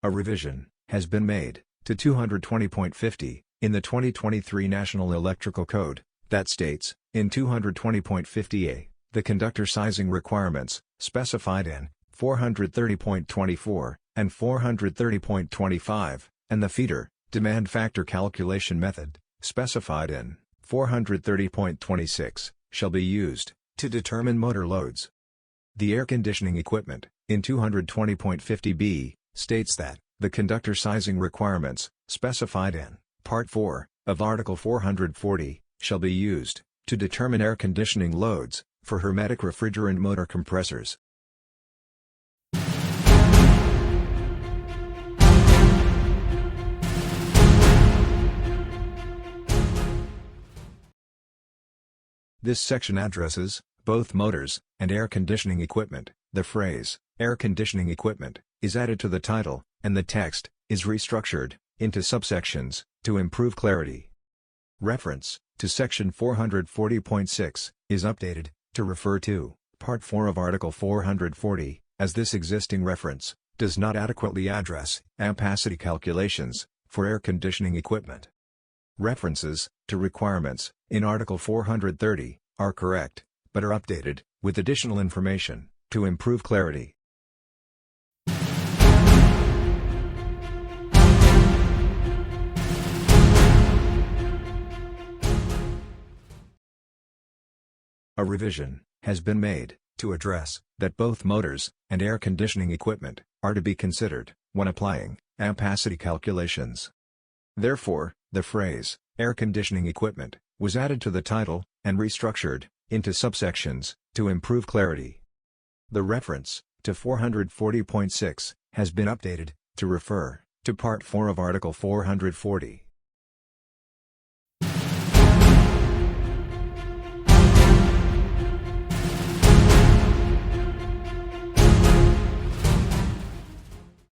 A revision has been made to 220.50 in the 2023 National Electrical Code that states, in 220.50a, the conductor sizing requirements, specified in 430.24 and 430.25, and the feeder demand factor calculation method, specified in 430.26, shall be used to determine motor loads. The air conditioning equipment, in 220.50b, states that the conductor sizing requirements, specified in Part 4 of Article 440, shall be used to determine air conditioning loads for hermetic refrigerant motor compressors. This section addresses both motors and air conditioning equipment. The phrase, air conditioning equipment, is added to the title, and the text is restructured into subsections to improve clarity. Reference to Section 440.6 is updated to refer to Part 4 of Article 440, as this existing reference does not adequately address ampacity calculations for air conditioning equipment. References to requirements in Article 430 are correct, but are updated with additional information to improve clarity. A revision has been made to address that both motors and air conditioning equipment are to be considered when applying ampacity calculations. Therefore, the phrase, air conditioning equipment, was added to the title and restructured into subsections to improve clarity. The reference to 440.6 has been updated to refer to Part 4 of Article 440.